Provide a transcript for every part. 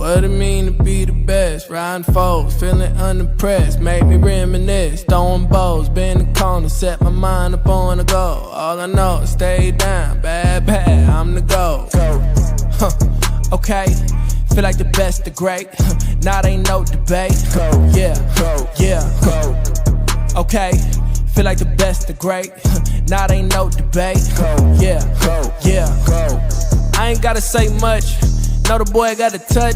What it mean to be the best? Riding foes, feeling unimpressed. Make me reminisce, throwing bows, bend the corner, set my mind up on the goal. All I know is stay down, bad, I'm the goal. Okay, feel like the best, the great. Now ain't no debate. Yeah. Okay, feel like the best, the great. Now ain't no debate. Yeah. I ain't gotta say much. Know the boy got a touch.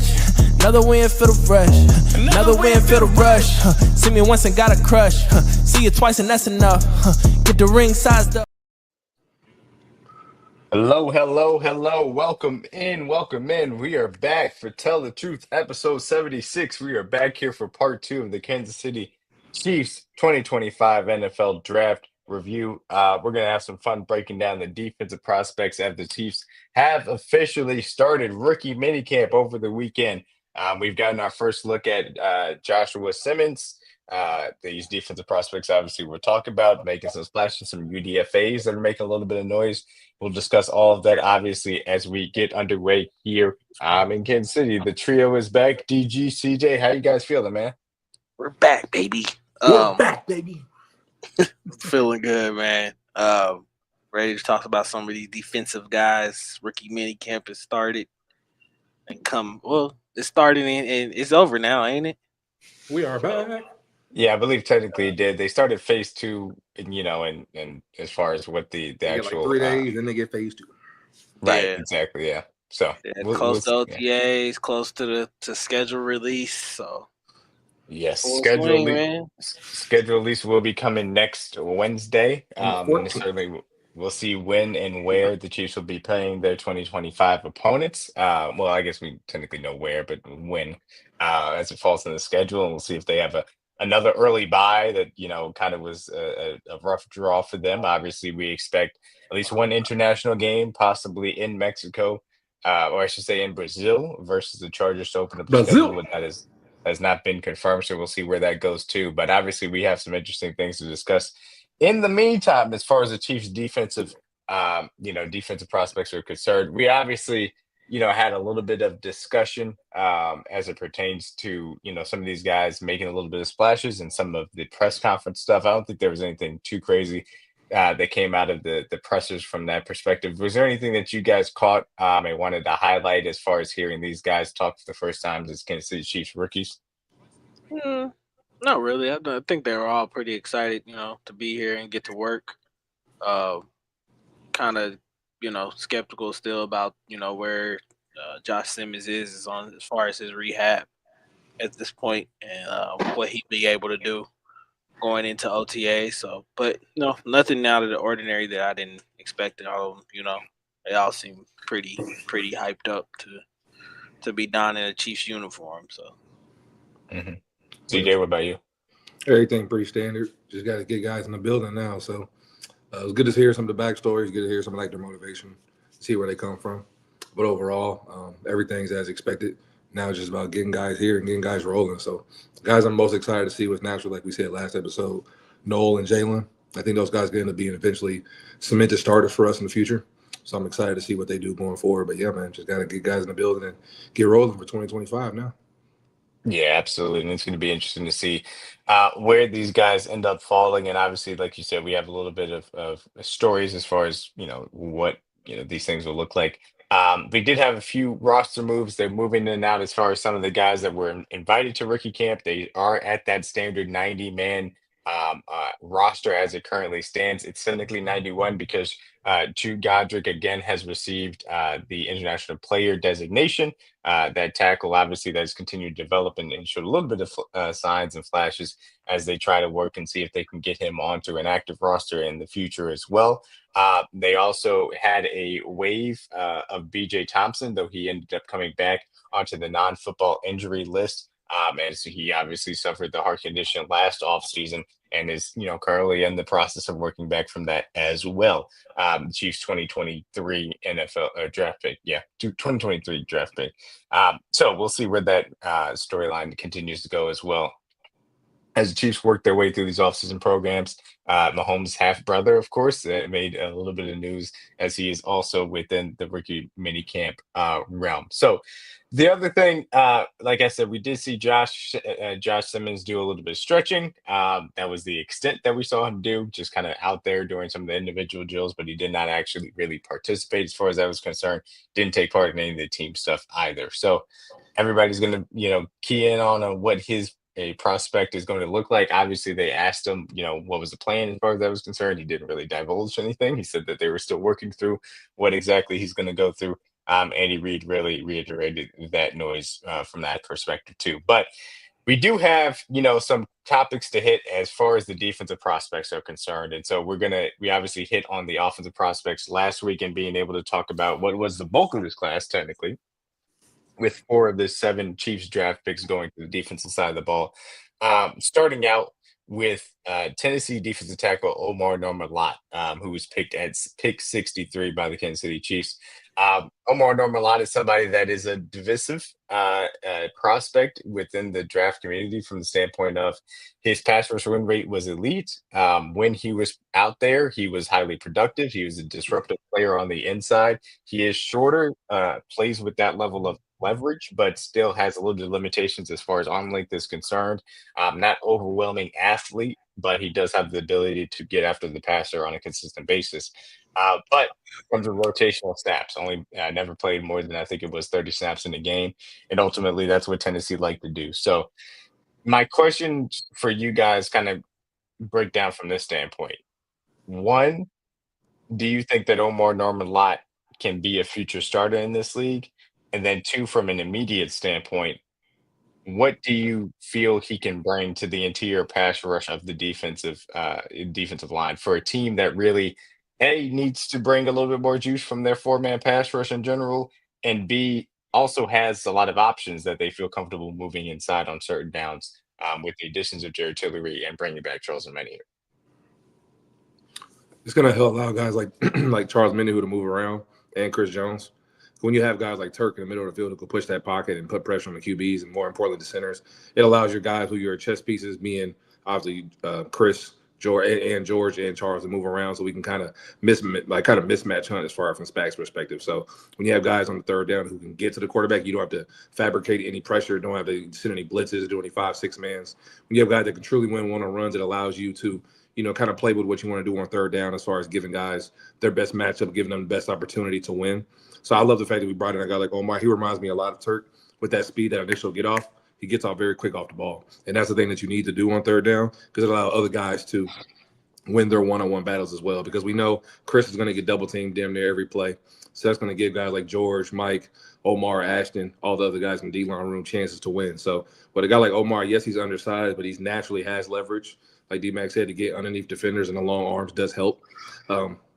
Another win for the rush. Another win for the rush. See me once and got a crush. See you twice and that's enough. Get the ring sized up. Hello. Welcome in. We are back for Tell the Truth, episode 76. We are back here for part 2 of the Kansas City Chiefs 2025 NFL Draft Review. We're going to have some fun breaking down the defensive prospects as the Chiefs have officially started rookie minicamp over the weekend. We've gotten our first look at Joshua Simmons. These defensive prospects, obviously, we're talking about making some splashes, some UDFAs that are making a little bit of noise. We'll discuss all of that, obviously, as we get underway here in Kansas City. The trio is back. DG, CJ, how you guys feeling, man? We're back, baby. Feeling good, man. Ready to talk about some of these defensive guys. Rookie mini camp has started and it's starting and it's over now, ain't it? We are back. Yeah, I believe technically it did. They started phase 2, and as far as what the actual like 3 days, then they get phase 2. Right, Yeah. exactly, yeah. So close to OTAs, close to schedule release. So yes, schedule release will be coming next Wednesday. And certainly we'll see when and where the Chiefs will be playing their 2025 opponents. Well, I guess we technically know where, but when as it falls in the schedule, and we'll see if they have another early bye that kind of was a rough draw for them. Obviously, we expect at least one international game, possibly in Mexico, or I should say in Brazil, versus the Chargers to open up the schedule. But that has not been confirmed, so we'll see where that goes too. But obviously, we have some interesting things to discuss. In the meantime, as far as the Chiefs' defensive prospects are concerned, we obviously had a little bit of discussion as it pertains to some of these guys making a little bit of splashes and some of the press conference stuff. I don't think there was anything too crazy that came out of the pressers from that perspective. Was there anything that you guys caught and wanted to highlight as far as hearing these guys talk for the first time as Kansas City Chiefs rookies? Not really. I think they were all pretty excited, to be here and get to work. Kind of, skeptical still about, where Josh Simmons is on as far as his rehab at this point and what he'd be able to do going into OTA. So, but nothing out of the ordinary that I didn't expect at all. They all seem pretty hyped up to be donning a Chiefs uniform. So, CJ, what about you? Everything pretty standard. Just got to get guys in the building now. So it was good to hear some of the backstories, good to hear some of their motivation, see where they come from. But overall, everything's as expected. Now it's just about getting guys here and getting guys rolling. So guys I'm most excited to see was natural, like we said last episode, Nohl and Jalen. I think those guys are going to be eventually cemented starters for us in the future. So I'm excited to see what they do going forward. But yeah, man, just got to get guys in the building and get rolling for 2025 now. Yeah, absolutely. And it's going to be interesting to see where these guys end up falling. And obviously, like you said, we have a little bit of stories as far as, what, these things will look like. They did have a few roster moves. They're moving in and out as far as some of the guys that were invited to rookie camp. They are at that standard 90-man roster as it currently stands. It's technically 91 because Jude Godric again has received the international player designation. That tackle, obviously, that has continued to develop and showed a little bit of signs and flashes as they try to work and see if they can get him onto an active roster in the future as well. They also had a wave of BJ Thompson, though he ended up coming back onto the non-football injury list. As he obviously suffered the heart condition last offseason and is, currently in the process of working back from that as well. Chiefs 2023 NFL draft pick. Yeah, 2023 draft pick. So we'll see where that storyline continues to go as well. as the Chiefs work their way through these offseason programs. Mahomes' half brother, of course, made a little bit of news as he is also within the rookie minicamp realm. So the other thing, like I said, we did see Josh Simmons do a little bit of stretching. That was the extent that we saw him do, just kind of out there doing some of the individual drills, but he did not actually really participate as far as that was concerned. Didn't take part in any of the team stuff either. So everybody's going to, key in on what his a prospect is going to look like. Obviously, they asked him, what was the plan as far as that was concerned. He didn't really divulge anything. He said that they were still working through what exactly he's going to go through. Andy Reid really reiterated that noise from that perspective too. But we do have, some topics to hit as far as the defensive prospects are concerned. And so we obviously hit on the offensive prospects last week and being able to talk about what was the bulk of this class technically, with 4 of the 7 Chiefs draft picks going to the defensive side of the ball. Starting out with Tennessee defensive tackle Omarr Norman-Lott, who was picked at pick 63 by the Kansas City Chiefs. Omarr Norman-Lott is somebody that is a divisive prospect within the draft community from the standpoint of his pass rush win rate was elite. When he was out there, he was highly productive. He was a disruptive player on the inside. He is shorter, plays with that level of leverage, but still has a little bit of limitations as far as arm length is concerned. Not overwhelming athlete, but he does have the ability to get after the passer on a consistent basis. But from the rotational snaps, only never played more than I think it was 30 snaps in a game. And ultimately, that's what Tennessee liked to do. So my question for you guys kind of break down from this standpoint. 1, do you think that Omarr Norman-Lott can be a future starter in this league? And then 2, from an immediate standpoint, what do you feel he can bring to the interior pass rush of the defensive line for a team that really needs to bring a little bit more juice from their 4-man pass rush in general, and B, also has a lot of options that they feel comfortable moving inside on certain downs with the additions of Jared Tillery and bringing back Charles Omenihu? It's going to allow guys like like Charles Omenihu to move around, and Chris Jones. When you have guys like Turk in the middle of the field who can push that pocket and put pressure on the QBs, and more importantly, the centers, it allows your guys who your chess pieces, being obviously Chris, George, and Charles, to move around, so we can kind of mismatch hunt as far from Spags' perspective. So when you have guys on the third down who can get to the quarterback, you don't have to fabricate any pressure, don't have to send any blitzes, do any 5-6 mans. When you have guys that can truly win one on runs, it allows you to kind of play with what you want to do on third down as far as giving guys their best matchup, giving them the best opportunity to win. So I love the fact that we brought in a guy like Omarr. He reminds me a lot of Turk with that speed, that initial get off. He gets off very quick off the ball. And that's the thing that you need to do on third down, because it allows other guys to win their one-on-one battles as well, because we know Chris is going to get double teamed damn near every play. So that's going to give guys like George, Mike, Omarr, Ashton, all the other guys in the D-line room chances to win. So but a guy like Omarr, yes, he's undersized, but he naturally has leverage. Like DMac said, to get underneath defenders and the long arms does help.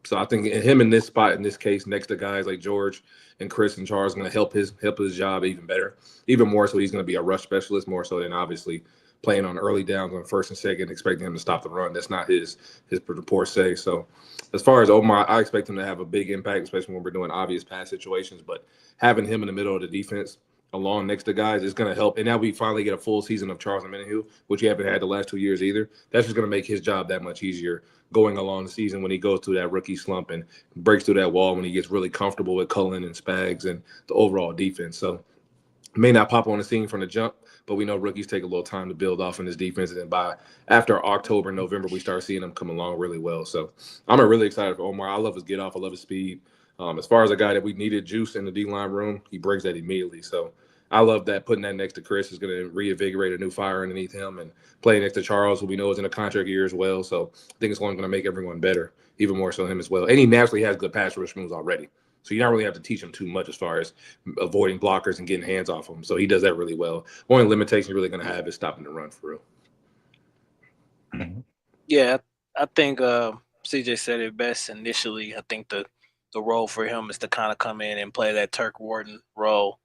So I think him in this spot, in this case, next to guys like George and Chris and Charles, is going to help his job even better, even more so. He's going to be a rush specialist more so than obviously playing on early downs on first and second, expecting him to stop the run. That's not his per se. So as far as Omarr, I expect him to have a big impact, especially when we're doing obvious pass situations. But having him in the middle of the defense, along next to guys, is going to help. And now we finally get a full season of Charles Omenihu, which you haven't had the last 2 years either. That's just going to make his job that much easier going along the season when he goes through that rookie slump and breaks through that wall, when he gets really comfortable with Cullen and Spags and the overall defense. So may not pop on the scene from the jump, but we know rookies take a little time to build off in this defense. And then after October, November, we start seeing them come along really well. So I'm really excited for Omarr. I love his get off. I love his speed. As far as a guy that we needed juice in the D-line room, he breaks that immediately. So I love that. Putting that next to Chris is going to reinvigorate a new fire underneath him, and playing next to Charles, who we know is in a contract year as well. So I think it's only going to make everyone better, even more so him as well. And he naturally has good pass rush moves already. So you don't really have to teach him too much as far as avoiding blockers and getting hands off him. So he does that really well. Only limitation you're really going to have is stopping the run for real. Yeah, I think CJ said it best initially. I think the role for him is to kind of come in and play that Turk Wharton role.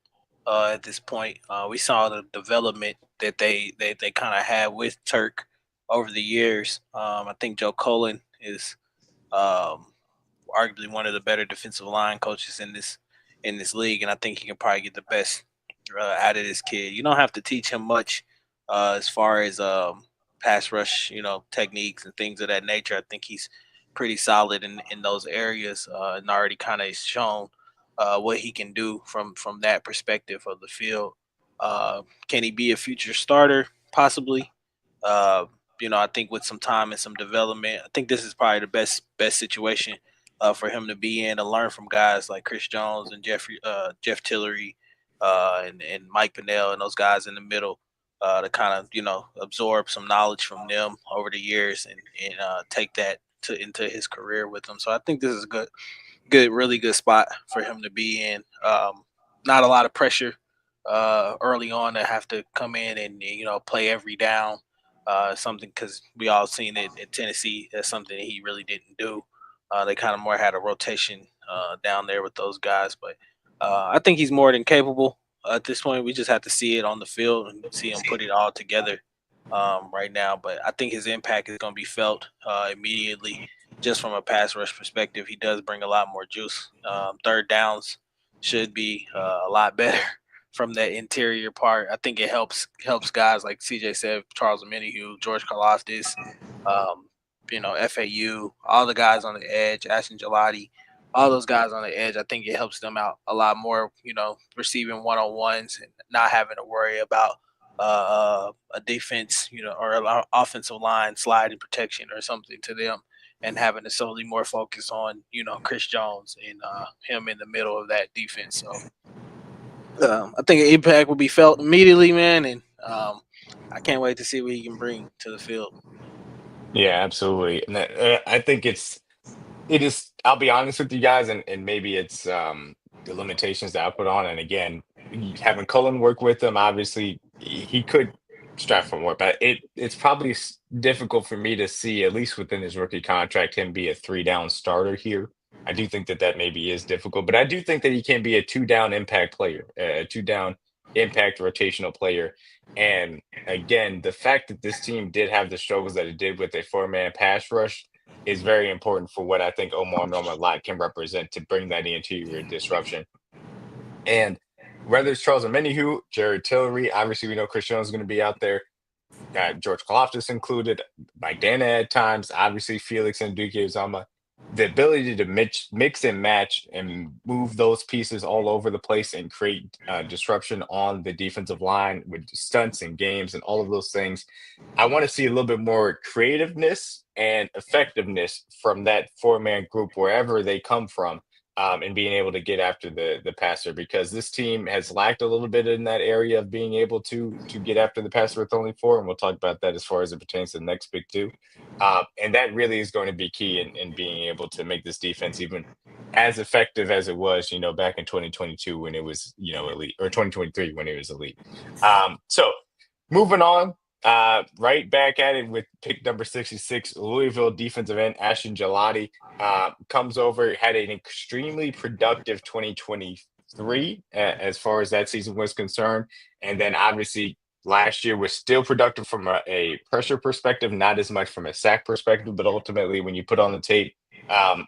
At this point, we saw the development that they kind of had with Turk over the years. I think Joe Cullen is arguably one of the better defensive line coaches in this league, and I think he can probably get the best out of this kid. You don't have to teach him much as far as pass rush, techniques and things of that nature. I think he's pretty solid in those areas, and already kind of shown what he can do from that perspective of the field. Can he be a future starter? Possibly. Uh, I think with some time and some development, I think this is probably the best situation for him to be in, to learn from guys like Chris Jones and Jeff Tillery, and Mike Pinnell and those guys in the middle, to kind of absorb some knowledge from them over the years, and take that into his career with them. So I think this is a really good spot for him to be in. Not a lot of pressure early on to have to come in and play every down. Something, because we all seen it at Tennessee. That's something that he really didn't do. They kind of more had a rotation down there with those guys, but I think he's more than capable at this point. We just have to see it on the field and see him put it all together right now. But I think his impact is going to be felt immediately, just from a pass rush perspective. He does bring a lot more juice. Third downs should be a lot better from that interior part. I think it helps guys like CJ said, Charles Omenihu, George Karlaftis, FAU, all the guys on the edge, Ashton Gillotte, all those guys on the edge. I think it helps them out a lot more, receiving one-on-ones and not having to worry about a defense, or an offensive line sliding protection or something to them, and having to solely more focus on, Chris Jones and him in the middle of that defense. So I think an impact will be felt immediately, man, and I can't wait to see what he can bring to the field. Yeah, absolutely. And I think it is. I'll be honest with you guys, and maybe it's the limitations that I put on. And again, having Cullen work with him, obviously he could strive for more, but it's probably difficult for me to see, at least within his rookie contract, him be a 3-down starter here. I do think that maybe is difficult, but I do think that he can be a 2-down impact player, a 2-down impact rotational player. And again, the fact that this team did have the struggles that it did with a 4-man pass rush is very important for what I think Omarr Norman-Lott can represent to bring that interior disruption. And whether it's Charles Omenihu, Jared Tillery, obviously we know Chris Jones is going to be out there. George Karlaftis included, Mike Dana at times, obviously Felix and Duke Uzama. The ability to mix and match and move those pieces all over the place and create disruption on the defensive line with stunts and games and all of those things. I want to see a little bit more creativeness and effectiveness from that 4-man group, wherever they come from, and being able to get after the passer, because this team has lacked a little bit in that area of being able to get after the passer with only 4, and we'll talk about that as far as it pertains to the next big 2. And that really is going to be key in being able to make this defense even as effective as it was, back in 2022 when it was, elite, or 2023 when it was elite. So moving on, right back at it with pick number 66, Louisville defensive end Ashton Gillotte comes over, had an extremely productive 2023 as far as that season was concerned. And then obviously last year was still productive from a pressure perspective, not as much from a sack perspective, but ultimately when you put on the tape,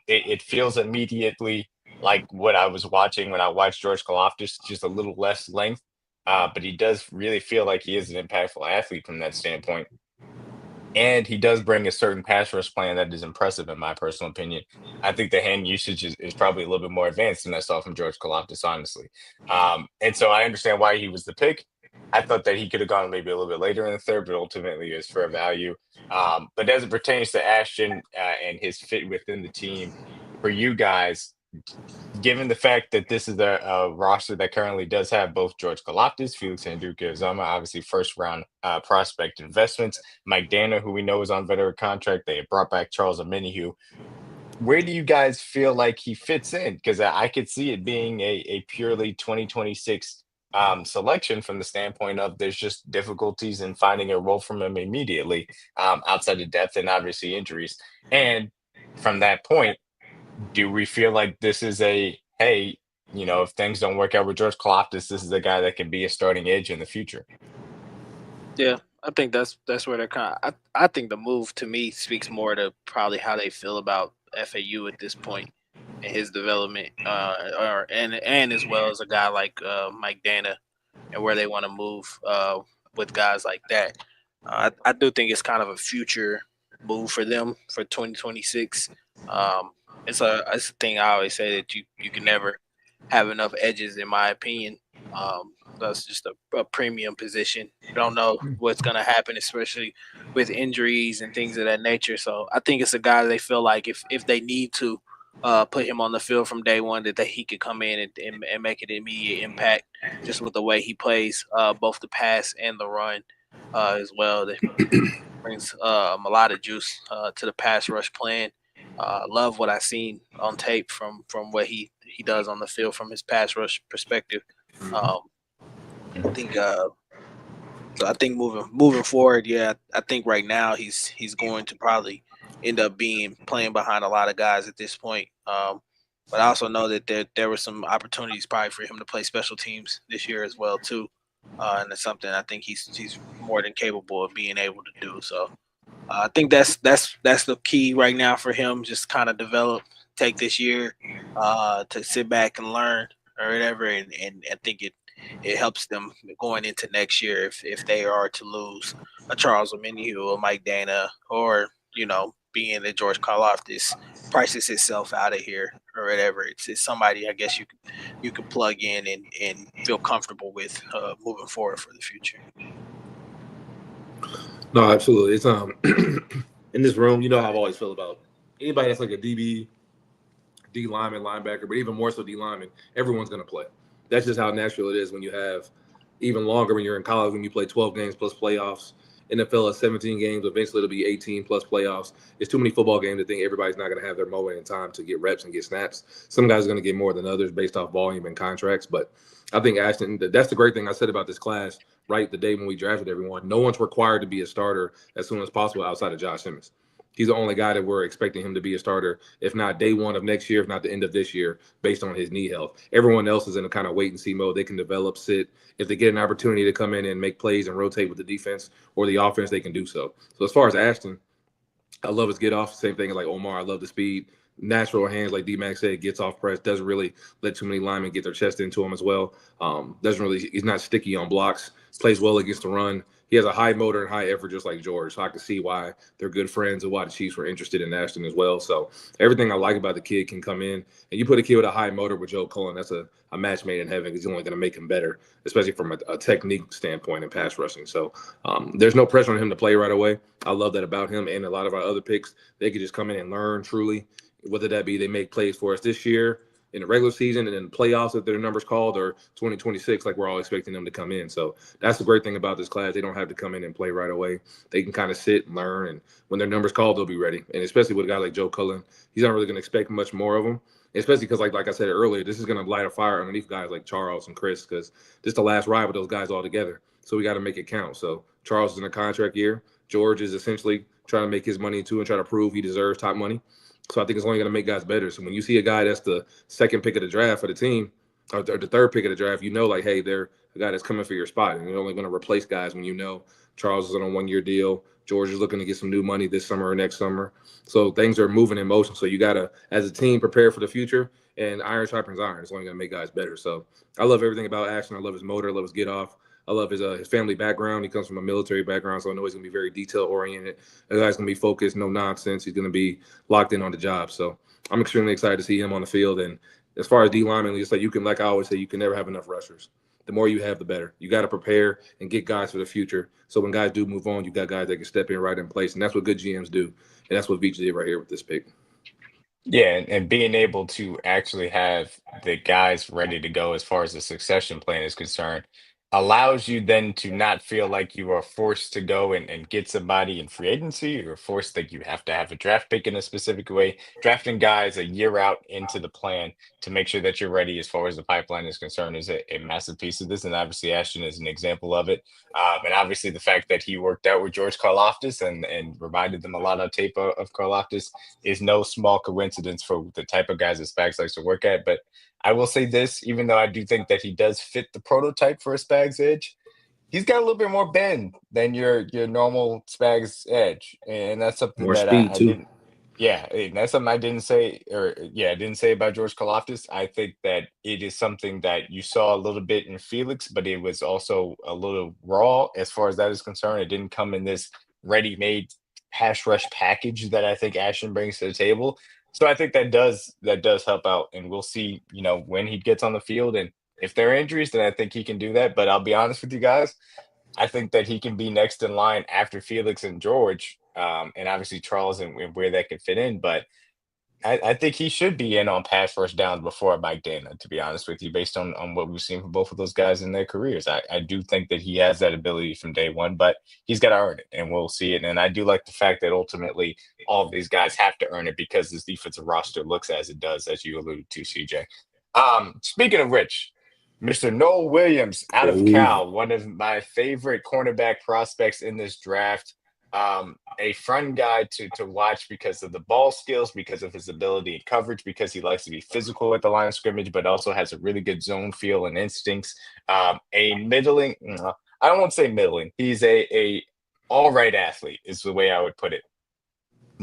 it feels immediately like what I was watching when I watched George Karlaftis, just a little less length. But he does really feel like he is an impactful athlete from that standpoint. And he does bring a certain pass rush plan that is impressive, in my personal opinion. I think the hand usage is probably a little bit more advanced than I saw from George Karlaftis, honestly. And so I understand why he was the pick. I thought that he could have gone maybe a little bit later in the third, but ultimately it was fair value. But as it pertains to Ashton and his fit within the team, for you guys, given the fact that this is a roster that currently does have both George Karlaftis, Felix Uzama, obviously first-round prospect investments, Mike Dana, who we know is on veteran contract, they have brought back Charles Omenihu. Where do you guys feel like he fits in? Because I could see it being a purely 2026 selection from the standpoint of there's just difficulties in finding a role from him immediately outside of depth and obviously injuries. And from that point, do we feel like this is hey, if things don't work out with George Karlaftis, this is a guy that can be a starting edge in the future? Yeah, I think that's where they're kind of. I think the move to me speaks more to probably how they feel about FAU at this point in his development, and as well as a guy like Mike Dana, and where they want to move with guys like that. I do think it's kind of a future move for them for 2026. It's a thing I always say that you can never have enough edges, in my opinion. That's just a premium position. You don't know what's going to happen, especially with injuries and things of that nature. So I think it's a guy they feel like if they need to put him on the field from day one, that he could come in and make an immediate impact just with the way he plays both the pass and the run as well. That brings a lot of juice to the pass rush plan. Love what I've seen on tape from what he does on the field from his pass rush perspective. Um, I think so. I think moving forward, yeah, I think right now he's going to probably end up playing behind a lot of guys at this point. But I also know that there were some opportunities probably for him to play special teams this year as well too, and it's something I think he's more than capable of being able to do. So I think that's the key right now for him. Just kind of take this year to sit back and learn or whatever, and I think it helps them going into next year if they are to lose a Charles Omenihu or Mike Dana, or being that George Karlaftis prices itself out of here or whatever. It's somebody I guess you can plug in and feel comfortable with moving forward for the future. No, absolutely. It's in this room, you know how I've always felt about anybody that's like a DB, D lineman, linebacker, but even more so D lineman, everyone's gonna play. That's just how natural it is when you have even longer when you're in college, when you play 12 games plus playoffs. NFL is 17 games, eventually it'll be 18 plus playoffs. It's too many football games to think everybody's not gonna have their moment in time to get reps and get snaps. Some guys are gonna get more than others based off volume and contracts. But I think Ashton, that's the great thing I said about this class, right? The day when we drafted everyone, no one's required to be a starter as soon as possible outside of Josh Simmons. He's the only guy that we're expecting him to be a starter, if not day one of next year, if not the end of this year, based on his knee health. Everyone else is in a kind of wait and see mode. They can develop, sit. If they get an opportunity to come in and make plays and rotate with the defense or the offense, they can do so. So as far as Ashton, I love his get off. Same thing as like Omarr. I love the speed. Natural hands, like DMac said, gets off press. Doesn't really let too many linemen get their chest into him as well. He's not sticky on blocks. Plays well against the run. He has a high motor and high effort, just like George. So I can see why they're good friends and why the Chiefs were interested in Ashton as well. So everything I like about the kid can come in. And you put a kid with a high motor with Joe Cullen, that's a match made in heaven, because he's only going to make him better, especially from a technique standpoint in pass rushing. So there's no pressure on him to play right away. I love that about him. And a lot of our other picks, they could just come in and learn truly, whether that be they make plays for us this year in the regular season and then playoffs if their numbers called, or 2026, like we're all expecting them to come in. So that's the great thing about this class. They don't have to come in and play right away. They can kind of sit and learn, and when their numbers called, they'll be ready. And especially with a guy like Joe Cullen, he's not really going to expect much more of him, especially because like I said earlier, this is going to light a fire underneath guys like Charles and Chris, because this is the last ride with those guys all together. So we got to make it count. So Charles is in a contract year. George is essentially trying to make his money too and try to prove he deserves top money. So I think it's only going to make guys better. So when you see a guy that's the second pick of the draft for the team, or the third pick of the draft, you know, like, hey, they're a guy that's coming for your spot. And you're only going to replace guys when you know Charles is on a 1-year deal. George is looking to get some new money this summer or next summer. So things are moving in motion. So you got to, as a team, prepare for the future. And iron sharpens iron. It's only going to make guys better. So I love everything about Ashton. I love his motor. I love his get off. I love his family background. He comes from a military background, so I know he's going to be very detail-oriented. The guy's going to be focused, no nonsense. He's going to be locked in on the job. So I'm extremely excited to see him on the field. And as far as D linemen, just like like I always say, you can never have enough rushers. The more you have, the better. You got to prepare and get guys for the future. So when guys do move on, you got guys that can step in right in place. And that's what good GMs do. And that's what Veach did right here with this pick. Yeah, and being able to actually have the guys ready to go as far as the succession plan is concerned allows you then to not feel like you are forced to go and get somebody in free agency, or forced that you have to have a draft pick in a specific way. Drafting guys a year out into the plan to make sure that you're ready as far as the pipeline is concerned is a massive piece of this. And obviously Ashton is an example of it. And obviously the fact that he worked out with George Karlaftis and reminded them a lot of tape of Karlaftis is no small coincidence for the type of guys that Spags likes to work at. But I will say this, even though I do think that he does fit the prototype for a Spags edge, he's got a little bit more bend than your normal Spags edge. And that's something More that speed, I too. didn't. Yeah, and that's something I didn't say, or yeah, I didn't say about George Karlaftis. I think that it is something that you saw a little bit in Felix, but it was also a little raw as far as that is concerned. It didn't come in this ready-made hash rush package that I think Ashton brings to the table. So I think that does help out, and we'll see, when he gets on the field, and if there are injuries, then I think he can do that. But I'll be honest with you guys, I think that he can be next in line after Felix and George, and obviously Charles and where that could fit in. But I think he should be in on pass first downs before Mike Dana, to be honest with you, based on what we've seen from both of those guys in their careers. I do think that he has that ability from day one, but he's got to earn it, and we'll see it. And I do like the fact that ultimately all of these guys have to earn it because this defensive roster looks as it does, as you alluded to, CJ. Speaking of which, Mr. Nohl Williams out of Oh, Cal, one of my favorite cornerback prospects in this draft. A fun guy to watch because of the ball skills, because of his ability in coverage, because he likes to be physical at the line of scrimmage, but also has a really good zone feel and instincts. A middling, I don't want to say middling. He's a all right athlete is the way I would put it.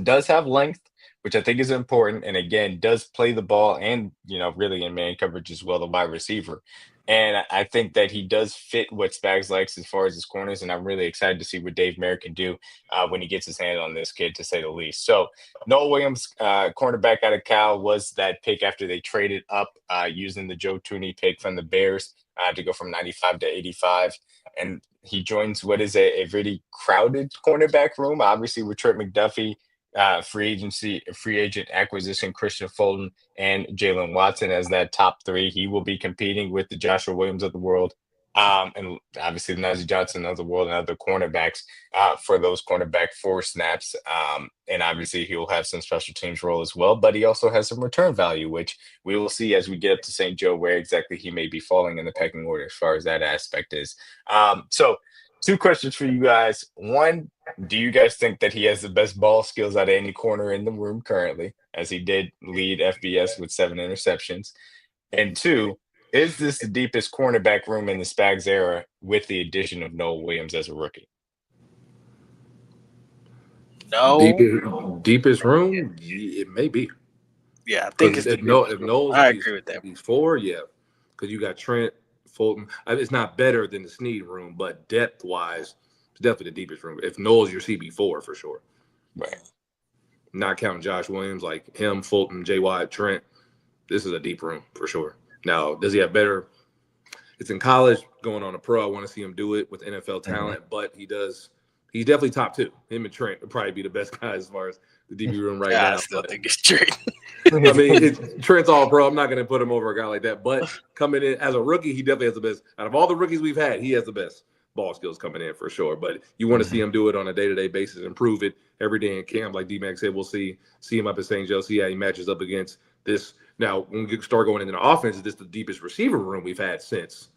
Does have length, which I think is important, and again, does play the ball and really in man coverage as well, the wide receiver. And I think that he does fit what Spags likes as far as his corners, and I'm really excited to see what Dave Merritt can do when he gets his hand on this kid, to say the least. So Nohl Williams, cornerback out of Cal, was that pick after they traded up using the Joe Tooney pick from the Bears to go from 95 to 85. And he joins what is a really crowded cornerback room, obviously with Trent McDuffie, free agent acquisition, Christian Fulton, and Jalen Watson as that top three. He will be competing with the Joshua Williams of the world, and obviously the Najee Johnson of the world and other cornerbacks for those cornerback four snaps. And obviously he'll have some special teams role as well, but he also has some return value, which we will see as we get up to St. Joe where exactly he may be falling in the pecking order as far as that aspect is. So two questions for you guys. One, do you guys think that he has the best ball skills out of any corner in the room currently, as he did lead FBS with 7 interceptions? And two, is this the deepest cornerback room in the Spags era with the addition of Nohl Williams as a rookie? No. deepest room, it may be. Yeah, I think Because it's the if deepest room. Knowles, I agree with that. he's four, yeah. Because you got Trent, Fulton. It's not better than the Snead room, but depth wise, it's definitely the deepest room. If Knowles, your CB4 for sure. Right. Not counting Josh Williams, like him, Fulton, J. Watt, Trent. This is a deep room for sure. Now, does he have better? It's in college, going on a pro. I want to see him do it with NFL talent, but he does. He's definitely top two. Him and Trent would probably be the best guys as far as the DB room right Yeah, now. I still But think it's Trent. I mean, Trent's all pro. I'm not going to put him over a guy like that. But coming in as a rookie, he definitely has the best. Out of all the rookies we've had, he has the best ball skills coming in for sure. But you want to see him do it on a day-to-day basis and prove it every day in camp. Like DMac said, we'll see him up at St. Joe, see how he matches up against this. Now, when we start going into the offense, is this the deepest receiver room we've had since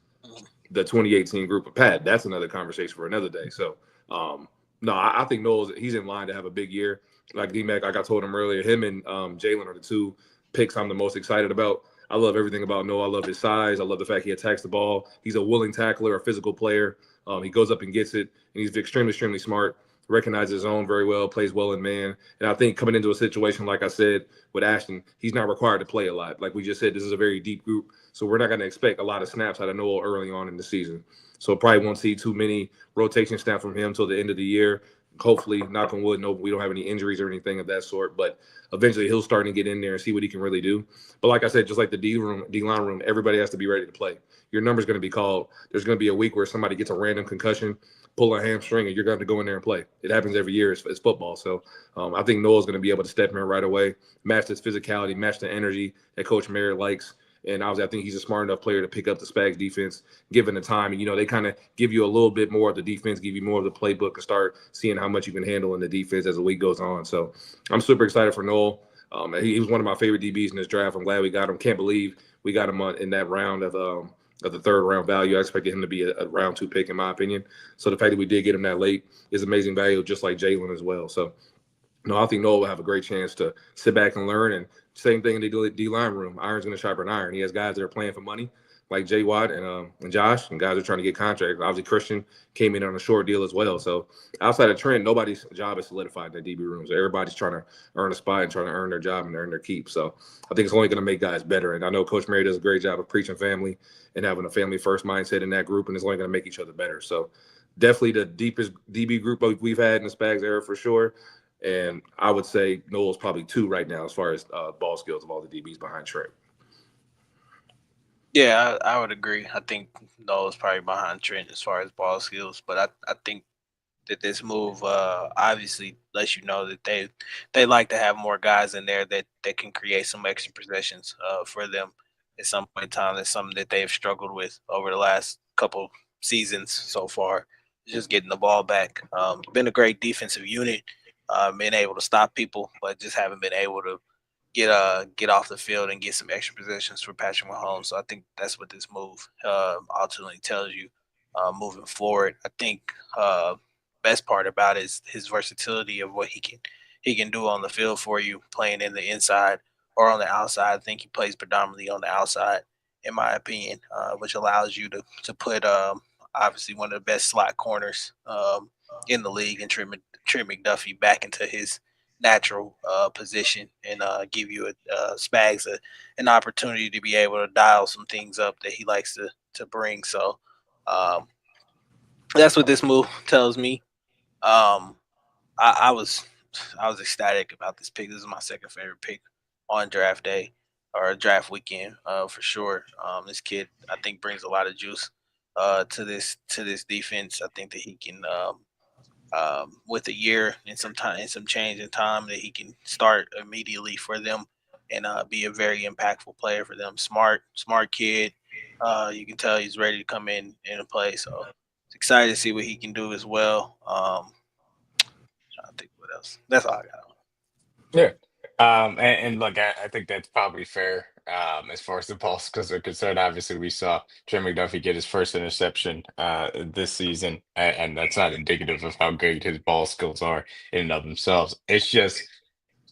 the 2018 group of Pat? That's another conversation for another day. So, no, I think Knowles, he's in line to have a big year. Like DMac, like I told him earlier, him and Jalen are the two picks I'm the most excited about. I love everything about Nohl. I love his size. I love the fact he attacks the ball. He's a willing tackler, a physical player. He goes up and gets it, and he's extremely, extremely smart, recognizes his own very well, plays well in man. And I think coming into a situation, like I said, with Ashton, he's not required to play a lot. Like we just said, this is a very deep group, so we're not going to expect a lot of snaps out of Nohl early on in the season. So probably won't see too many rotation snaps from him till the end of the year. Hopefully, knock on wood, no, we don't have any injuries or anything of that sort. But eventually, he'll start to get in there and see what he can really do. But like I said, just like the D-line room, everybody has to be ready to play. Your number's going to be called. There's going to be a week where somebody gets a random concussion, pull a hamstring, and you're going to go in there and play. It happens every year. It's football. So I think Noah's going to be able to step in right away, match his physicality, match the energy that Coach Merritt likes. And obviously, I think he's a smart enough player to pick up the Spags defense given the time. And, they kind of give you a little bit more of the defense, give you more of the playbook, and start seeing how much you can handle in the defense as the week goes on. So I'm super excited for Nohl. He was one of my favorite DBs in this draft. I'm glad we got him. Can't believe we got him in that round of the third round value. I expected him to be a round 2 pick, in my opinion. So the fact that we did get him that late is amazing value, just like Jalen as well. So No, I think Nohl will have a great chance to sit back and learn. And same thing in the D-line room. Iron's going to sharpen iron. He has guys that are playing for money, like Jay Watt and Josh, and guys are trying to get contracts. Obviously, Christian came in on a short deal as well. So outside of Trent, nobody's job is solidified in the DB rooms. Everybody's trying to earn a spot and trying to earn their job and earn their keep. So I think it's only going to make guys better. And I know Coach Mary does a great job of preaching family and having a family-first mindset in that group, and it's only going to make each other better. So definitely the deepest DB group we've had in the Spags era for sure. And I would say Nohl's probably 2 right now as far as ball skills of all the DBs behind Trent. Yeah, I would agree. I think Nohl is probably behind Trent as far as ball skills, but I think that this move obviously lets you know that they like to have more guys in there that can create some extra possessions for them at some point in time. That's something that they've struggled with over the last couple seasons so far, just getting the ball back. Been a great defensive unit, been able to stop people, but just haven't been able to get off the field and get some extra possessions for Patrick Mahomes. So I think that's what this move ultimately tells you moving forward. I think best part about it is his versatility of what he can do on the field for you, playing in the inside or on the outside. I think he plays predominantly on the outside, in my opinion, which allows you to put obviously one of the best slot corners in the league and Trent McDuffie back into his natural position and give you Spags an opportunity to be able to dial some things up that he likes to bring. So that's what this move tells me. I was ecstatic about this pick. This is my second favorite pick on draft day or draft weekend for sure. This kid I think brings a lot of juice to this defense. I think that he can with a year and some time and some change in time that he can start immediately for them and be a very impactful player for them. Smart kid. You can tell he's ready to come in and play. So it's excited to see what he can do as well. Trying to think what else. That's all I got. Yeah. And look, I think that's probably fair as far as the ball skills are concerned. Obviously, we saw Trent McDuffie get his first interception this season, and that's not indicative of how great his ball skills are in and of themselves. It's just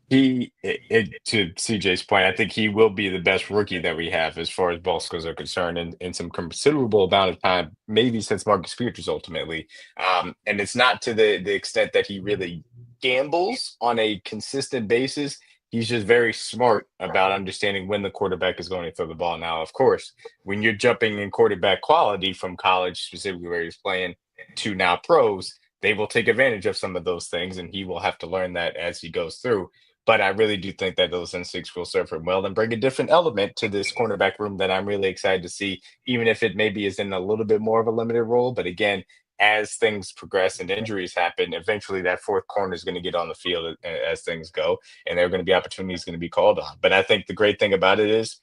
to CJ's point, I think he will be the best rookie that we have as far as ball skills are concerned in some considerable amount of time, maybe since Marcus Peters ultimately. And it's not to the extent that he really gambles on a consistent basis. He's just very smart about understanding when the quarterback is going to throw the ball. Now, of course, when you're jumping in quarterback quality from college, specifically where he's playing, to now pros, they will take advantage of some of those things, and he will have to learn that as he goes through. But I really do think that those instincts will serve him well and bring a different element to this cornerback room that I'm really excited to see, even if it maybe is in a little bit more of a limited role. But again, as things progress and injuries happen, eventually that fourth corner is going to get on the field as things go, and there are going to be opportunities going to be called on. But I think the great thing about it is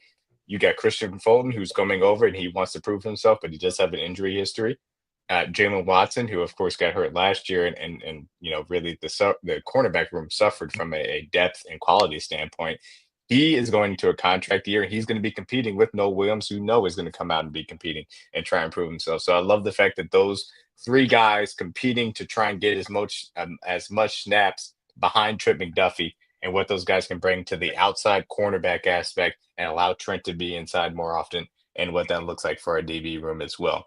you got Christian Fulton, who's coming over and he wants to prove himself, but he does have an injury history. Jalen Watson, who of course got hurt last year, and really the cornerback room suffered from a depth and quality standpoint. He is going to a contract year, and he's going to be competing with Noah Williams, who is going to come out and be competing and try and prove himself. So I love the fact that those 3 guys competing to try and get as much snaps behind Trent McDuffie and what those guys can bring to the outside cornerback aspect and allow Trent to be inside more often, and what that looks like for our DB room as well.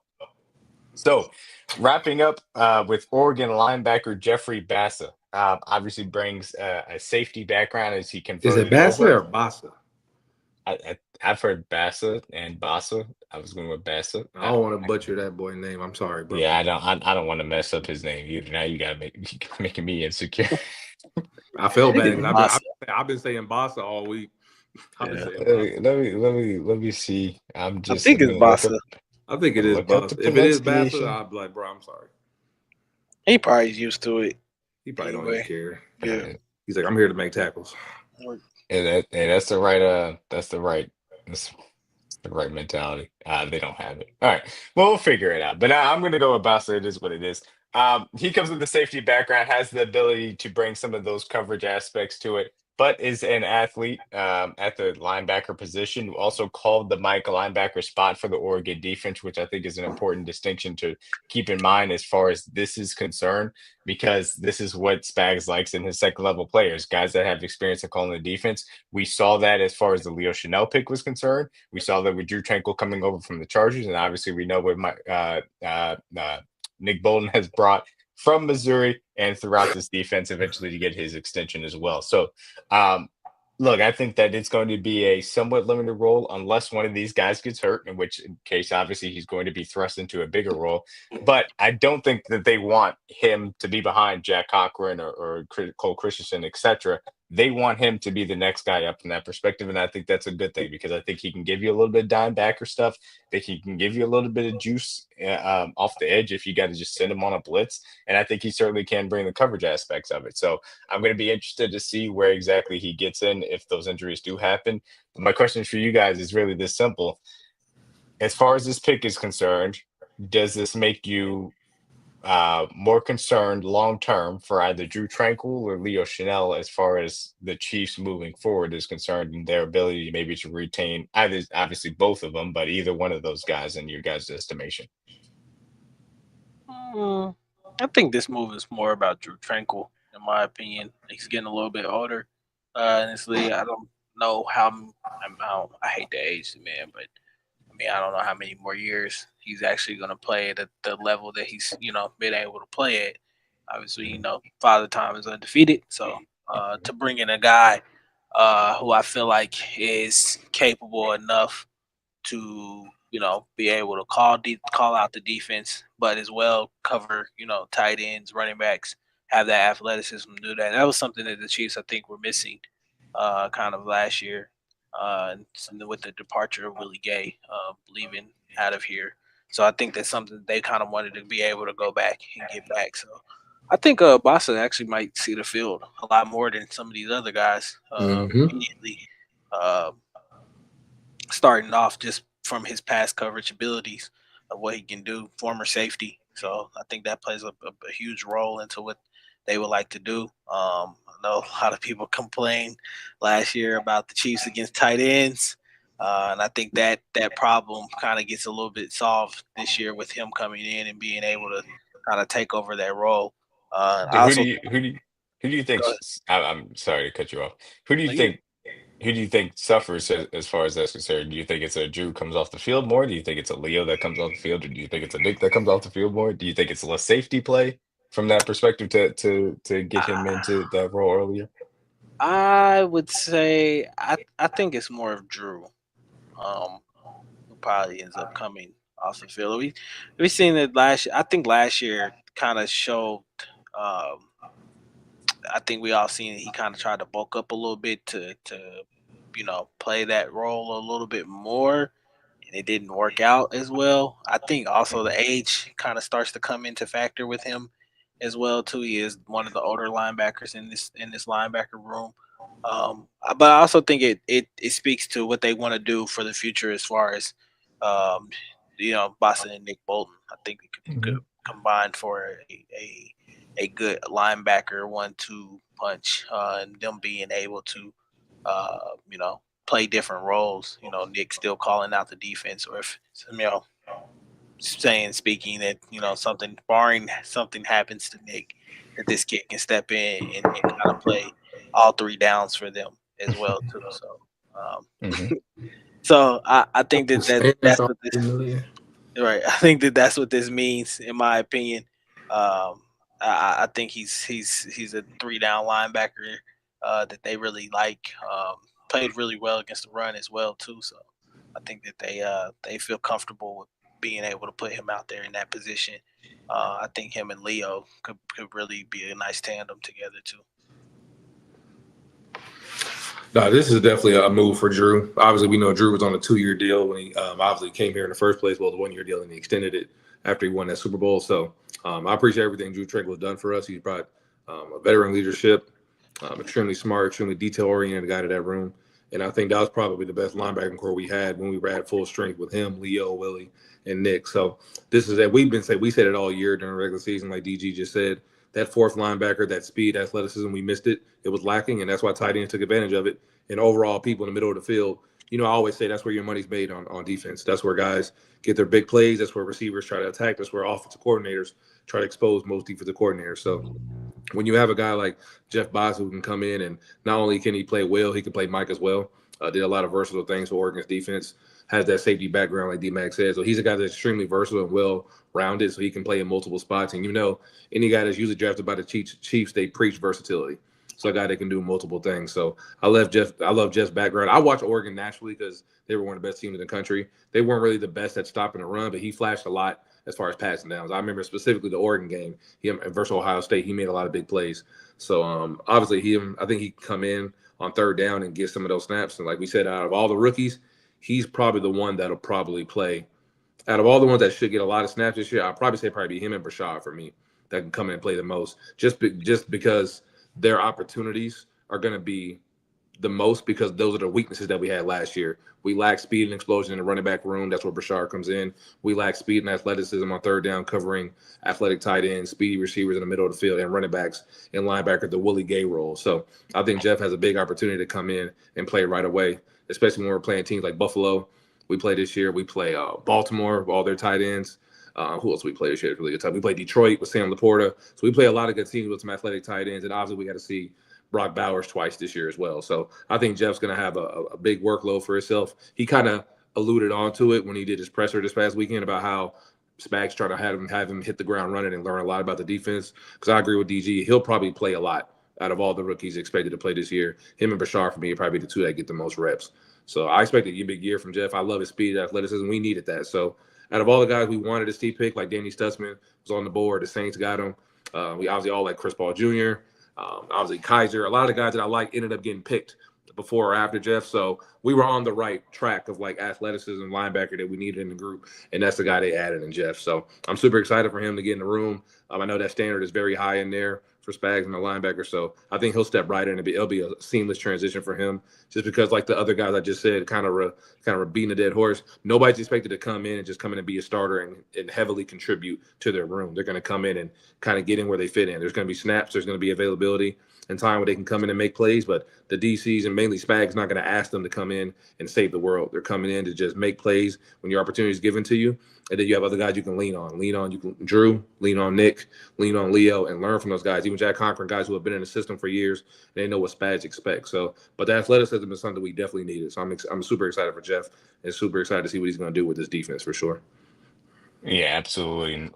So, wrapping up with Oregon linebacker Jeffrey Bassa. Obviously brings a safety background as he converted. Is it Bassa or Bassa? I've heard Bassa and Bassa. I was going with Bassa. I don't want to butcher that boy's name. I'm sorry, bro. Yeah, I don't want to mess up his name either. Now you making me insecure. I feel bad. I've been saying Bassa all week. Let me see. I think it's Bassa. I think it is Bassa. If it is Bassa, I'll be like, bro, I'm sorry. He probably is used to it. He probably don't even care. Yeah. He's like, I'm here to make tackles. And that's the right mentality. They don't have it. All right. Well, we'll figure it out. But I'm going to go with Bassa. It is what it is. He comes with the safety background, has the ability to bring some of those coverage aspects to it. but is an athlete at the linebacker position, who also called the Mike linebacker spot for the Oregon defense, which I think is an important distinction to keep in mind as far as this is concerned, because this is what Spags likes in his second level players, guys that have experience in calling the defense. We saw that as far as the Leo Chanel pick was concerned. We saw that with Drew Tranquil coming over from the Chargers, and obviously we know what Nick Bolton has brought from Missouri and throughout this defense eventually to get his extension as well. So, look, I think that it's going to be a somewhat limited role unless one of these guys gets hurt, in which case, obviously, he's going to be thrust into a bigger role. But I don't think that they want him to be behind Jack Cochran or Cole Christensen, etc. They want him to be the next guy up from that perspective. And I think that's a good thing, because I think he can give you a little bit of dime backer stuff. That he can give you a little bit of juice off the edge if you got to just send him on a blitz. And I think he certainly can bring the coverage aspects of it. So I'm going to be interested to see where exactly he gets in if those injuries do happen. But my question for you guys is really this simple. As far as this pick is concerned, does this make you more concerned long term for either Drew Tranquil or Leo Chanel as far as the Chiefs moving forward is concerned, and their ability maybe to retain either, obviously both of them, but either one of those guys in your guys' estimation? I think this move is more about Drew Tranquil, in my opinion. He's getting a little bit older. Honestly, I don't know I hate to age the man, but I mean, I don't know how many more years he's actually going to play at the level that he's, been able to play at. Obviously, Father Time is undefeated. So to bring in a guy who I feel like is capable enough to, be able to call out the defense, but as well cover, tight ends, running backs, have that athleticism to do that. That was something that the Chiefs, I think, were missing kind of last year. And with the departure of Willie Gay leaving out of here. So I think that's something they kind of wanted to be able to go back and get back. So I think Bassa actually might see the field a lot more than some of these other guys immediately, starting off just from his pass coverage abilities of what he can do, former safety. So I think that plays a huge role into what they would like to do. I know a lot of people complained last year about the Chiefs against tight ends. And I think that problem kind of gets a little bit solved this year with him coming in and being able to kind of take over that role. Who do you think? I'm sorry to cut you off. Who do you think? Who do you think suffers as far as that's concerned? Do you think it's a Drew comes off the field more? Do you think it's a Leo that comes off the field? Or do you think it's a Nick that comes off the field more? Do you think it's less safety play from that perspective to get him into that role earlier? I would say I think it's more of Drew. Who probably ends up coming off the field. We've seen it last year. I think last year kind of showed. I think we all seen he kind of tried to bulk up a little bit to play that role a little bit more, and it didn't work out as well. I think also the age kind of starts to come into factor with him as well too. He is one of the older linebackers in this linebacker room. But I also think it speaks to what they want to do for the future as far as Bassa and Nick Bolton. I think they could combine for a good linebacker 1-2 punch, and them being able to play different roles. Nick still calling out the defense, or if speaking that barring something happens to Nick, that this kid can step in and kind of play all three downs for them as well too. So, so I think that's what this right. I think that's what this means, in my opinion. I think he's a 3-down linebacker that they really like. Played really well against the run as well too. So I think that they feel comfortable with being able to put him out there in that position. I think him and Leo could really be a nice tandem together too. No, this is definitely a move for Drew. Obviously, we know Drew was on a 2-year deal when he obviously came here in the first place. Well, the 1-year deal, and he extended it after he won that Super Bowl. So I appreciate everything Drew Tranquil has done for us. He's brought a veteran leadership, extremely smart, extremely detail-oriented guy to that room. And I think that was probably the best linebacking core we had when we were at full strength with him, Leo, Willie, and Nick. So this is that we said it all year during the regular season, like DG just said. that fourth linebacker, that speed, athleticism, we missed it. It was lacking, and that's why tight ends took advantage of it. And overall, people in the middle of the field, I always say that's where your money's made on defense. That's where guys get their big plays. That's where receivers try to attack. That's where offensive coordinators try to expose most defensive coordinators. So when you have a guy like Jeff Bassa who can come in and not only can he play well, he can play Mike as well. Did a lot of versatile things for Oregon's defense. Has that safety background like DMac said. So he's a guy that's extremely versatile and well-rounded, so he can play in multiple spots. And any guy that's usually drafted by the Chiefs, they preach versatility. So a guy that can do multiple things. So I love Jeff's background. I watch Oregon naturally because they were one of the best teams in the country. They weren't really the best at stopping the run, but he flashed a lot as far as passing downs. I remember specifically the Oregon game. Versus Ohio State, he made a lot of big plays. So obviously I think he can come in on third down and get some of those snaps. And like we said, out of all the rookies, he's probably the one that'll probably play. Out of all the ones that should get a lot of snaps this year, I'll probably say be him and Brashad for me that can come in and play the most. Just because their opportunities are going to be the most, because those are the weaknesses that we had last year. We lack speed and explosion in the running back room. That's where Brashad comes in. We lack speed and athleticism on third down, covering athletic tight ends, speedy receivers in the middle of the field, and running backs and linebacker, the Willie Gay role. So I think Jeff has a big opportunity to come in and play right away, especially when we're playing teams like Buffalo. We play this year. We play Baltimore, all their tight ends. Who else we play this year? It's really good time. We play Detroit with Sam Laporta. So we play a lot of good teams with some athletic tight ends. And obviously we got to see Brock Bowers twice this year as well. So I think Jeff's going to have a big workload for himself. He kind of alluded onto it when he did his presser this past weekend about how Spags trying to have him hit the ground running and learn a lot about the defense. Because I agree with DG. He'll probably play a lot out of all the rookies expected to play this year. Him and Brashad, for me, are probably the two that get the most reps. So I expect a big year from Jeff. I love his speed, athleticism. We needed that. So out of all the guys we wanted to see pick, like Danny Stutzman was on the board. The Saints got him. We obviously all like Chris Paul Jr., obviously Kaiser. A lot of the guys that I like ended up getting picked before or after Jeff. So we were on the right track of like athleticism linebacker that we needed in the group. And that's the guy they added in Jeff. So I'm super excited for him to get in the room. I know that standard is very high in there for Spags and the linebacker. So I think he'll step right in and it'll be a seamless transition for him, just because like the other guys I just said, kind of beating a dead horse. Nobody's expected to come in and just come in and be a starter and heavily contribute to their room. They're going to come in and kind of get in where they fit in. There's going to be snaps. There's going to be availability and time where they can come in and make plays, but the DCs and mainly Spags not going to ask them to come in and save the world. They're coming in to just make plays when your opportunity is given to you. And then you have other guys you can lean on. You can Drew, lean on Nick, lean on Leo, and learn from those guys. Even Jack Cochran, guys who have been in the system for years, and they know what Spags expects. So, but the athleticism is something we definitely needed. So I'm super excited for Jeff and super excited to see what he's going to do with this defense for sure. Yeah, absolutely.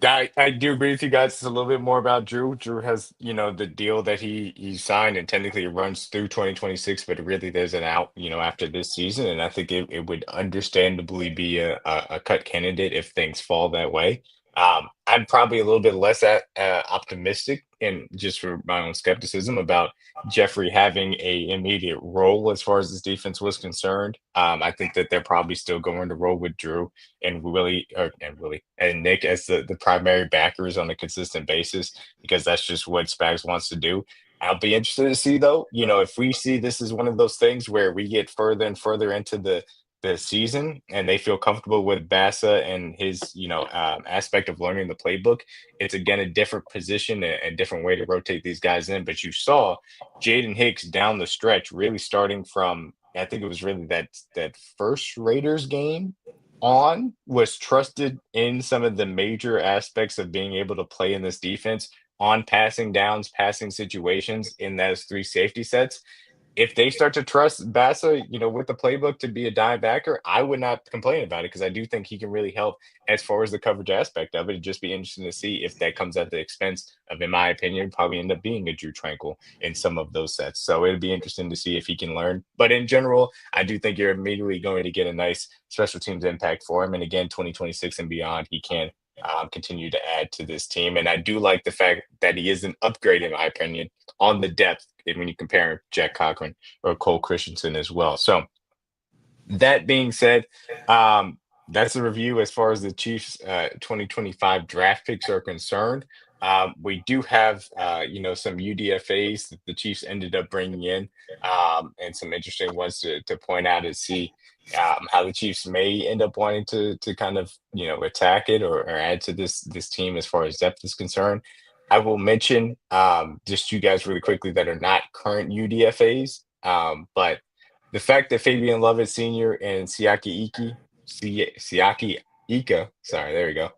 I do agree with you guys. It's a little bit more about Drew. Drew has, the deal that he signed, and technically it runs through 2026, but really there's an out, after this season. And I think it would understandably be a cut candidate if things fall that way. I'm probably a little bit less optimistic, and just for my own skepticism about Jeffrey having a immediate role as far as this defense was concerned. I think that they're probably still going to roll with Drew and Willie and Nick as the primary backers on a consistent basis, because that's just what Spags wants to do. I'll be interested to see, though, if we see this is one of those things where we get further and further into the season and they feel comfortable with Bassa and his, aspect of learning the playbook. It's again a different position, a different way to rotate these guys in. But you saw Jaden Hicks down the stretch, really starting from, I think it was really that first Raiders game on, was trusted in some of the major aspects of being able to play in this defense on passing downs, passing situations in those three safety sets. If they start to trust Bassa, with the playbook to be a dime backer, I would not complain about it, because I do think he can really help as far as the coverage aspect of it. It'd just be interesting to see if that comes at the expense of, in my opinion, probably end up being a Drew Tranquil in some of those sets. So it'd be interesting to see if he can learn. But in general, I do think you're immediately going to get a nice special teams impact for him. And again, 2026 and beyond, he can continue to add to this team. And I do like the fact that he is an upgrade, in my opinion, on the depth when you compare Jack Cochran or Cole Christensen as well. So that being said, that's a review as far as the Chiefs 2025 draft picks are concerned. We do have, some UDFAs that the Chiefs ended up bringing in, and some interesting ones to point out and see how the Chiefs may end up wanting to kind of, attack it or add to this team as far as depth is concerned. I will mention just you guys really quickly that are not current UDFAs, but the fact that Fabian Lovett Sr. and Siaki Ika, sorry, there we go,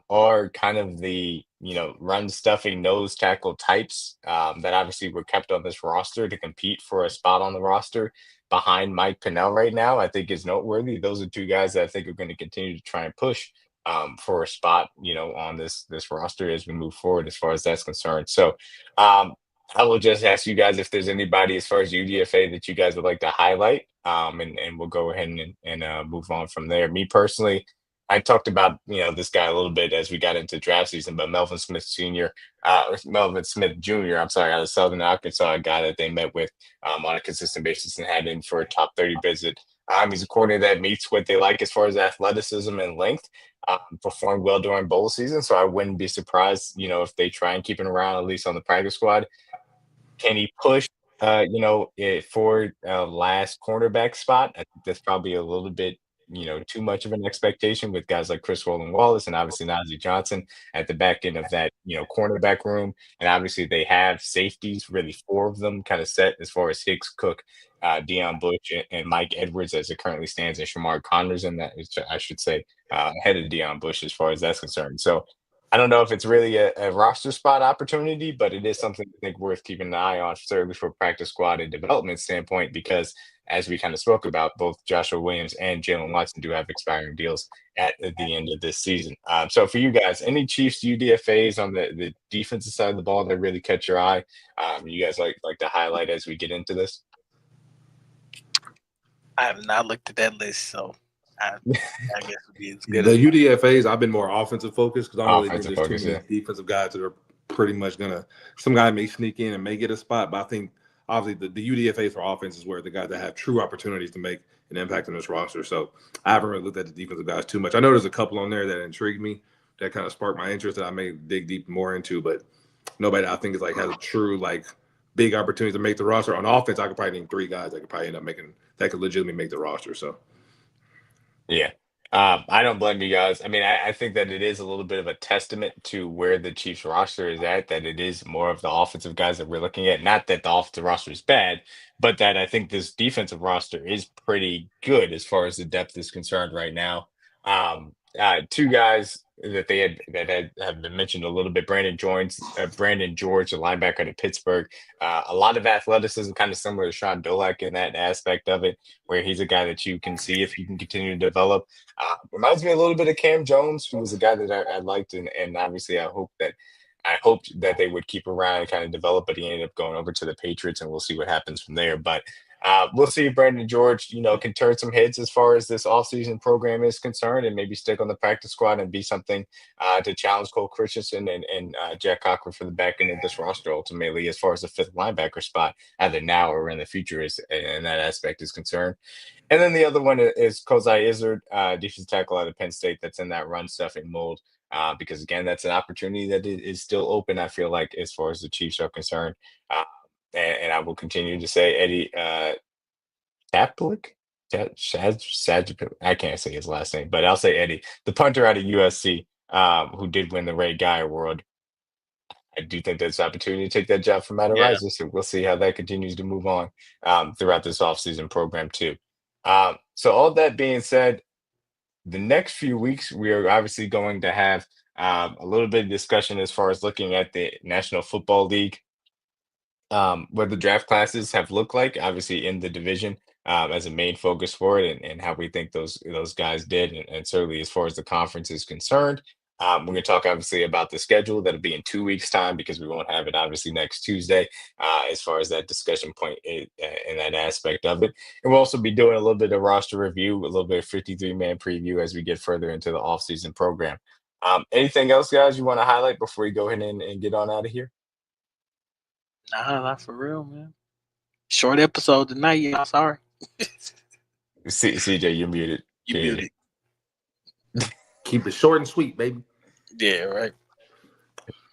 are kind of the run stuffing nose tackle types that obviously were kept on this roster to compete for a spot on the roster behind Mike Pennell right now, I think is noteworthy. Those are two guys that I think are going to continue to try and push for a spot, on this roster as we move forward, as far as that's concerned. So, I will just ask you guys if there's anybody as far as UDFA that you guys would like to highlight, and we'll go ahead and move on from there. Me personally, I talked about this guy a little bit as we got into draft season, but Melvin Smith Jr. I'm sorry, out of Southern Arkansas, a guy that they met with on a consistent basis and had in for a top 30 visit. He's a corner that meets what they like as far as athleticism and length. Performed well during bowl season, so I wouldn't be surprised, if they try and keep him around at least on the practice squad. Can he push, for last cornerback spot? I think that's probably a little bit, too much of an expectation with guys like Chris Rowland-Wallace and obviously Najee Johnson at the back end of that, cornerback room. And obviously they have safeties, really four of them kind of set as far as Hicks, Cook, Deion Bush, and Mike Edwards as it currently stands, and Shamar Connors in that, I should say, ahead of Deion Bush as far as that's concerned. So I don't know if it's really a roster spot opportunity, but it is something I think worth keeping an eye on, certainly for practice squad and development standpoint, because as we kind of spoke about, both Joshua Williams and Jalen Watson do have expiring deals at the end of this season. So for you guys, any Chiefs UDFAs on the defensive side of the ball that really catch your eye? You guys like to highlight as we get into this? I have not looked at that list, so I guess it'd be as good. The UDFAs, I've been more offensive focused because I don't really think there's focus, too many defensive guys that are pretty much gonna. Some guy may sneak in and may get a spot, but I think obviously the UDFAs for offense is where the guys that have true opportunities to make an impact on this roster. So I haven't really looked at the defensive guys too much. I know there's a couple on there that intrigued me, that kind of sparked my interest that I may dig deep more into, but nobody I think is has a true big opportunity to make the roster. On offense, I could probably name three guys that could probably end up making that could legitimately make the roster. So yeah. I don't blame you guys. I mean, I think that it is a little bit of a testament to where the Chiefs roster is at, that it is more of the offensive guys that we're looking at. Not that the offensive roster is bad, but that I think this defensive roster is pretty good as far as the depth is concerned right now. Two guys that have been mentioned a little bit: Brandon George, the linebacker to Pittsburgh. A lot of athleticism, kind of similar to Sean Dolak in that aspect of it, where he's a guy that you can see if he can continue to develop. Reminds me a little bit of Cam Jones, who was a guy that I liked, and obviously I hoped that they would keep around and kind of develop, but he ended up going over to the Patriots, and we'll see what happens from there. But we'll see if Brandon George, can turn some heads as far as this offseason program is concerned, and maybe stick on the practice squad and be something to challenge Cole Christensen and Jack Cochran for the back end of this roster ultimately, as far as the fifth linebacker spot, either now or in the future, in that aspect is concerned. And then the other one is Kozai Izzard, defensive tackle out of Penn State, that's in that run stuffing mold. Because again, that's an opportunity that is still open, I feel like, as far as the Chiefs are concerned. And I will continue to say Eddie Taplik? I can't say his last name, but I'll say Eddie, the punter out of USC, who did win the Ray Guy Award. I do think there's an opportunity to take that job from Matt Araiza, so we'll see how that continues to move on throughout this offseason program too. So all that being said, the next few weeks, we are obviously going to have a little bit of discussion as far as looking at the National Football League, what the draft classes have looked like, obviously in the division, as a main focus for it, and how we think those guys did, and certainly as far as the conference is concerned. We're going to talk obviously about the schedule. That'll be in 2 weeks' time, because we won't have it obviously next Tuesday, as far as that discussion point in that aspect of it. And we'll also be doing a little bit of roster review, a little bit of 53-man preview as we get further into the offseason program. Anything else, guys, you want to highlight before we go ahead and get on out of here? Nah, not for real, man. Short episode tonight, y'all. Sorry. CJ, you're muted. You muted. keep it short and sweet, baby. Yeah, right.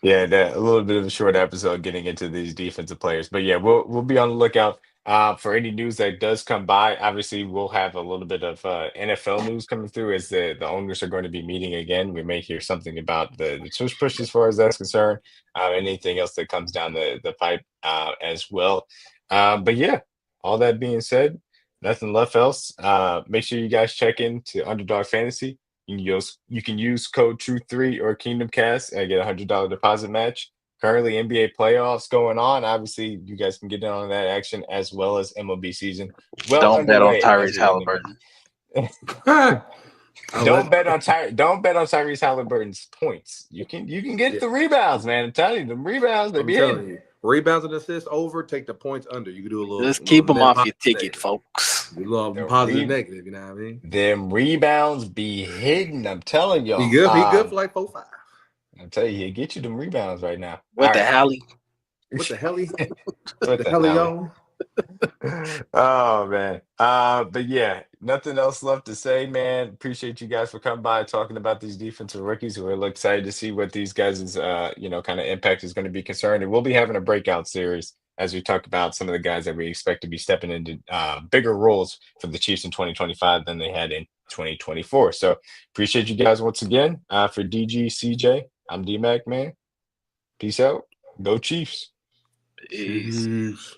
Yeah, a little bit of a short episode getting into these defensive players, but yeah, we'll be on the lookout For any news that does come by, obviously we'll have a little bit of NFL news coming through as the owners are going to be meeting again. We may hear something about the tush push as far as that's concerned. Anything else that comes down the pipe as well. But yeah, all that being said, nothing left else. Make sure you guys check in to Underdog Fantasy. You can use code True3 or Kingdom Cast and get a $100 deposit match. Currently, NBA playoffs going on. Obviously, you guys can get in on that action as well as MLB season. Well Don't bet on underway as Tyrese we end the- Halliburton. Don't bet on Tyrese Halliburton's points. You can get the rebounds, man. I'm telling you, the rebounds they I'm be telling hitting. you, rebounds and assists over. Take the points under. You can do a little. Just keep them net off your positive, ticket, negative. folks. A little The positive, re- negative. You know what I mean? Them rebounds be hidden. I'm telling y'all. He good. He good for like 4-5. I'm telling you, he get you them rebounds right now. What All the right. hell? What the hell? What the hell, hell? y'all? Oh man. But yeah, nothing else left to say, man. Appreciate you guys for coming by talking about these defensive rookies. We're excited to see what these guys' kind of impact is going to be concerned. And we'll be having a breakout series as we talk about some of the guys that we expect to be stepping into bigger roles for the Chiefs in 2025 than they had in 2024. So appreciate you guys once again. For DG CJ, I'm DMac, man. Peace out. Go Chiefs. Peace. Jeez.